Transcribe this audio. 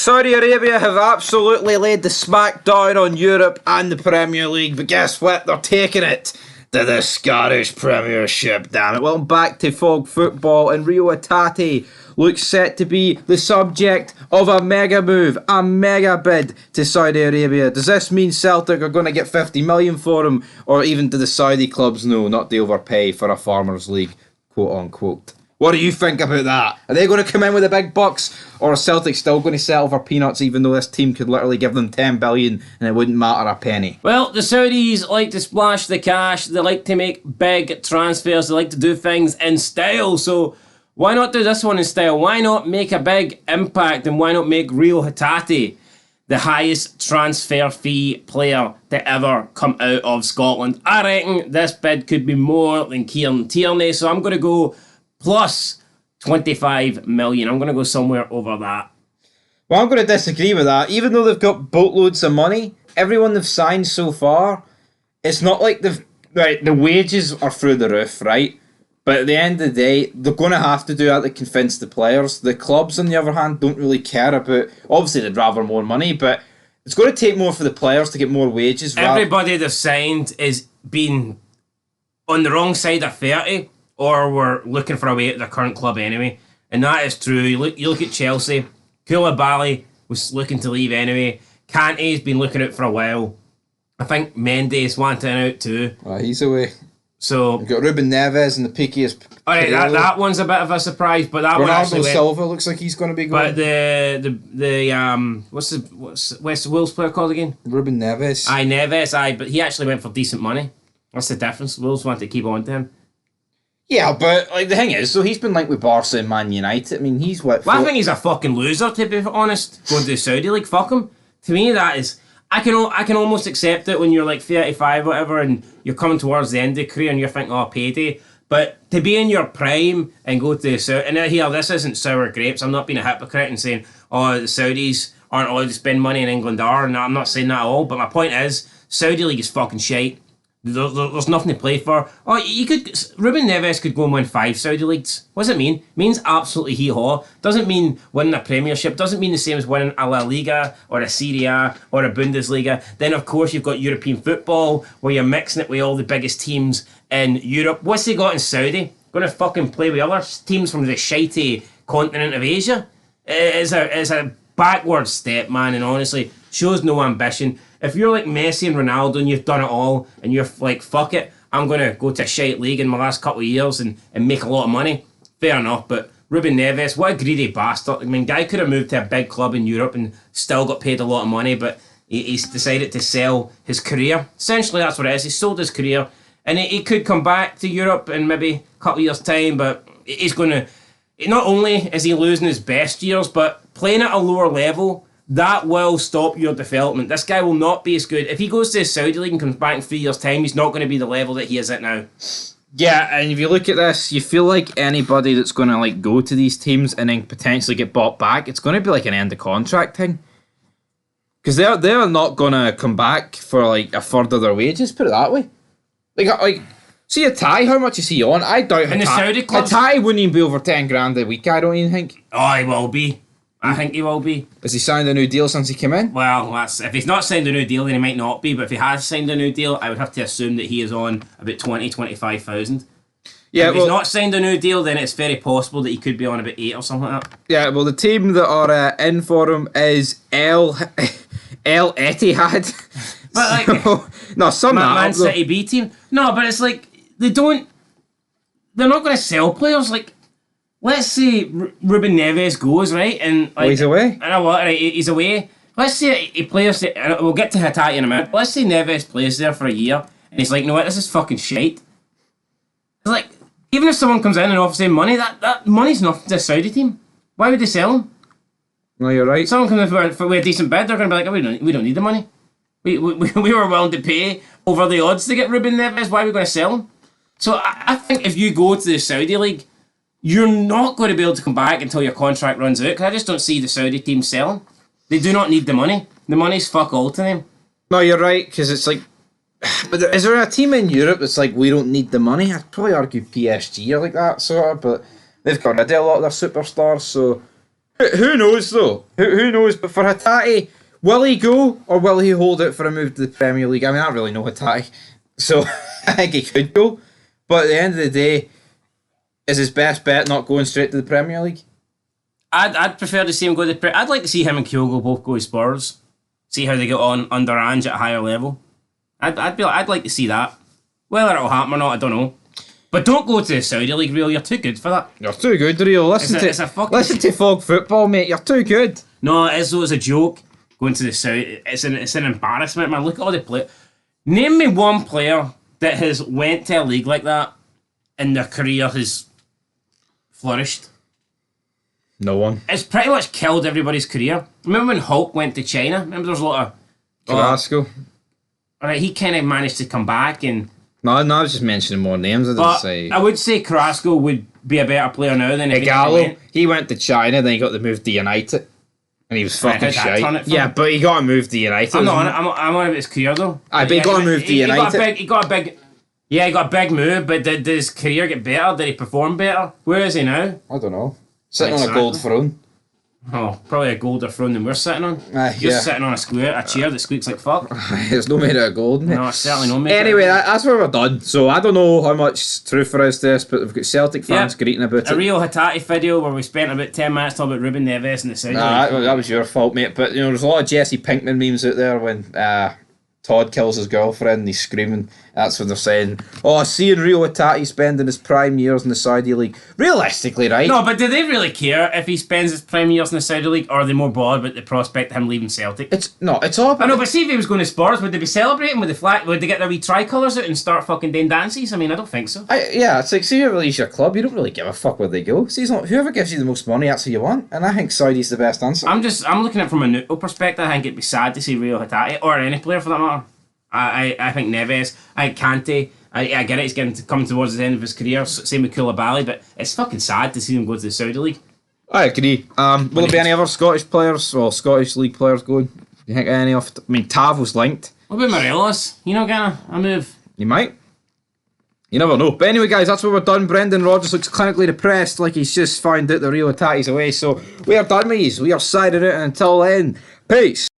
Saudi Arabia have absolutely laid the smackdown on Europe and the Premier League, but guess what? They're taking it to the Scottish Premiership, damn it. Well, back to Fog football, and Rio Hatate looks set to be the subject of a mega move, a mega bid to Saudi Arabia. Does this mean Celtic are going to get 50 million for him, or even do the Saudi clubs know not to overpay for a Farmers League, quote unquote? What do you think about that? Are they going to come in with the big bucks, or are Celtic still going to settle for peanuts, even though this team could literally give them 10 billion and it wouldn't matter a penny? Well, the Saudis like to splash the cash, they like to make big transfers, they like to do things in style, so why not do this one in style? Why not make a big impact, and why not make Rio Hatate the highest transfer fee player to ever come out of Scotland? I reckon this bid could be more than Kieran Tierney, so I'm going to go plus 25 million. I'm going to go somewhere over that. Well, I'm going to disagree with that. Even though they've got boatloads of money, everyone they've signed so far, it's not like they've... Right, the wages are through the roof, right? But at the end of the day, they're going to have to do that to convince the players. The clubs, on the other hand, don't really care about... Obviously, they'd rather more money, but it's going to take more for the players to get more wages. Everybody they've signed is being on the wrong side of 30, or we're looking for a way at their current club anyway. And that is true. You look at Chelsea. Koulibaly was looking to leave anyway. Kante's been looking out for a while. I think Mendes wanting out too. He's away. So we've got Ruben Neves and the pickiest. Alright, that one's a bit of a surprise, but that one actually Bernardo Silva looks like he's going to be going. But what's West Wolves player called again? Ruben Neves. Neves, but he actually went for decent money. That's the difference. Wolves want to keep on to him. Yeah, but like the thing is, so he's been linked with Barca and Man United. I mean, he's what? Well, I think he's a fucking loser, to be honest. Going to the Saudi League, fuck him. To me, that is, I can almost accept it when you're like 35 or whatever, and you're coming towards the end of your career, and you're thinking, oh, payday. But to be in your prime and go to the Saudi, and here, this isn't sour grapes. I'm not being a hypocrite and saying, oh, the Saudis aren't allowed to spend money in England are, and I'm not saying that at all. But my point is, Saudi League is fucking shite. There's nothing to play for. Oh, Ruben Neves could go and win 5 Saudi leagues. What does it mean? It means absolutely hee-haw. Doesn't mean winning a Premiership. Doesn't mean the same as winning a La Liga or a Serie A or a Bundesliga. Then, of course, you've got European football where you're mixing it with all the biggest teams in Europe. What's he got in Saudi? Going to fucking play with other teams from the shitey continent of Asia? It's a backward step, man, and honestly, shows no ambition. If you're like Messi and Ronaldo and you've done it all and you're like, fuck it, I'm going to go to a shite league in my last couple of years and make a lot of money, fair enough. But Ruben Neves, what a greedy bastard. I mean, guy could have moved to a big club in Europe and still got paid a lot of money, but he's decided to sell his career. Essentially, that's what it is. He sold his career, and he could come back to Europe in maybe a couple of years' time, but he's going to... Not only is he losing his best years, but playing at a lower level, that will stop your development. This guy will not be as good. If he goes to the Saudi League and comes back in 3 years' time, he's not going to be the level that he is at now. Yeah, and if you look at this, you feel like anybody that's going to like go to these teams and then potentially get bought back, it's going to be like an end of contract thing. Because they're not going to come back for like a third of their wages, put it that way. Like see Hatate, how much is he on? I doubt in the Saudi clubs? Hatate wouldn't even be over 10 grand a week, I don't even think. Oh, he will be. I think he will be. Has he signed a new deal since he came in? Well, if he's not signed a new deal, then he might not be. But if he has signed a new deal, I would have to assume that he is on about 25,000. Yeah, if he's not signed a new deal, then it's very possible that he could be on about 8 or something like that. Yeah, well, the team that are in for him is El Etihad. But like, no, some Man City B team. No, but it's like they're not going to sell players. Like, let's say Ruben Neves goes, right? And like, he's away. I know what, right? He's away. Let's say he plays, and we'll get to Hatate in a minute. Let's say Neves plays there for a year, and he's like, you know what, this is fucking shite. It's like, even if someone comes in and offers him money, that money's nothing to the Saudi team. Why would they sell him? No, you're right. Someone comes in for a decent bid, they're going to be like, oh, we don't need the money. We were willing to pay over the odds to get Ruben Neves. Why are we going to sell him? So I think if you go to the Saudi League, you're not going to be able to come back until your contract runs out, because I just don't see the Saudi team selling. They do not need the money. The money's fuck all to them. No, you're right, because it's like... But is there a team in Europe that's like, we don't need the money? I'd probably argue PSG or like that, sort of, but they've got rid of a lot of their superstars, so... Who knows though? Who knows? But for Hatate, will he go or will he hold it for a move to the Premier League? I mean, I don't really know Hatate, so I think he could go. But at the end of the day, is his best bet not going straight to the Premier League? I'd prefer to see him go to the I'd like to see him and Kyogo both go to Spurs. See how they get on under Ange at a higher level. I'd like to see that. Whether it'll happen or not, I don't know. But don't go to the Saudi League, Real. You're too good for that. You're too good, Real. Listen to Fog Football, mate. You're too good. No, it is though. It's a joke going to the Saudi. It's an embarrassment, man. Look at all the play. Name me one player that has went to a league like that and their career has flourished. No one. It's pretty much killed everybody's career. Remember when Hulk went to China? Remember there was a lot of... Carrasco. Alright, he kind of managed to come back and... No, I was just mentioning more names. I would say Carrasco would be a better player now than if he went to China, then he got the move to United. And he was fucking shite. Yeah, but he got a move to United. I'm on about his career though. But he got a move to United. He got a big move, but did his career get better? Did he perform better? Where is he now? I don't know. Sitting on a gold throne. Oh, probably a golder throne than we're sitting on. You're sitting on a chair that squeaks like fuck. It's no made out of gold, mate. No, it's certainly not made Anyway, that's where we're done. So I don't know how much truth there is to this, but we've got Celtic fans greeting about it. A real Hatate video where we spent about 10 minutes talking about Ruben Neves and the Saudi League. That was your fault, mate. But you know, there's a lot of Jesse Pinkman memes out there when Todd kills his girlfriend and he's screaming. That's when they're saying, oh, seeing Rio Hatate spending his prime years in the Saudi League. Realistically, right? No, but do they really care if he spends his prime years in the Saudi League, or are they more bothered about the prospect of him leaving Celtic? It's all about... I know, but see if he was going to Spurs, would they be celebrating with the flag? Would they get their wee tricolours out and start fucking doing dances? I mean, I don't think so. It's like, see you release your club, you don't really give a fuck where they go. See, whoever gives you the most money, that's who you want. And I think Saudi's the best answer. I'm looking at it from a neutral perspective. I think it'd be sad to see Rio Hatate, or any player for that matter. I think Neves, I think Kante, I get it, he's getting to come towards the end of his career, same with Koulibaly, but it's fucking sad to see him go to the Saudi League. I agree. Will there be any other Scottish players, or Scottish League players going? Do you think any of... I mean, Tav was linked. What about Morelos? You know, gonna a move? He might. You never know. But anyway, guys, that's where we're done. Brendan Rodgers looks clinically depressed, like he's just found out the Rio Hatate's away, so we are done with these. We are siding out, and until then, peace.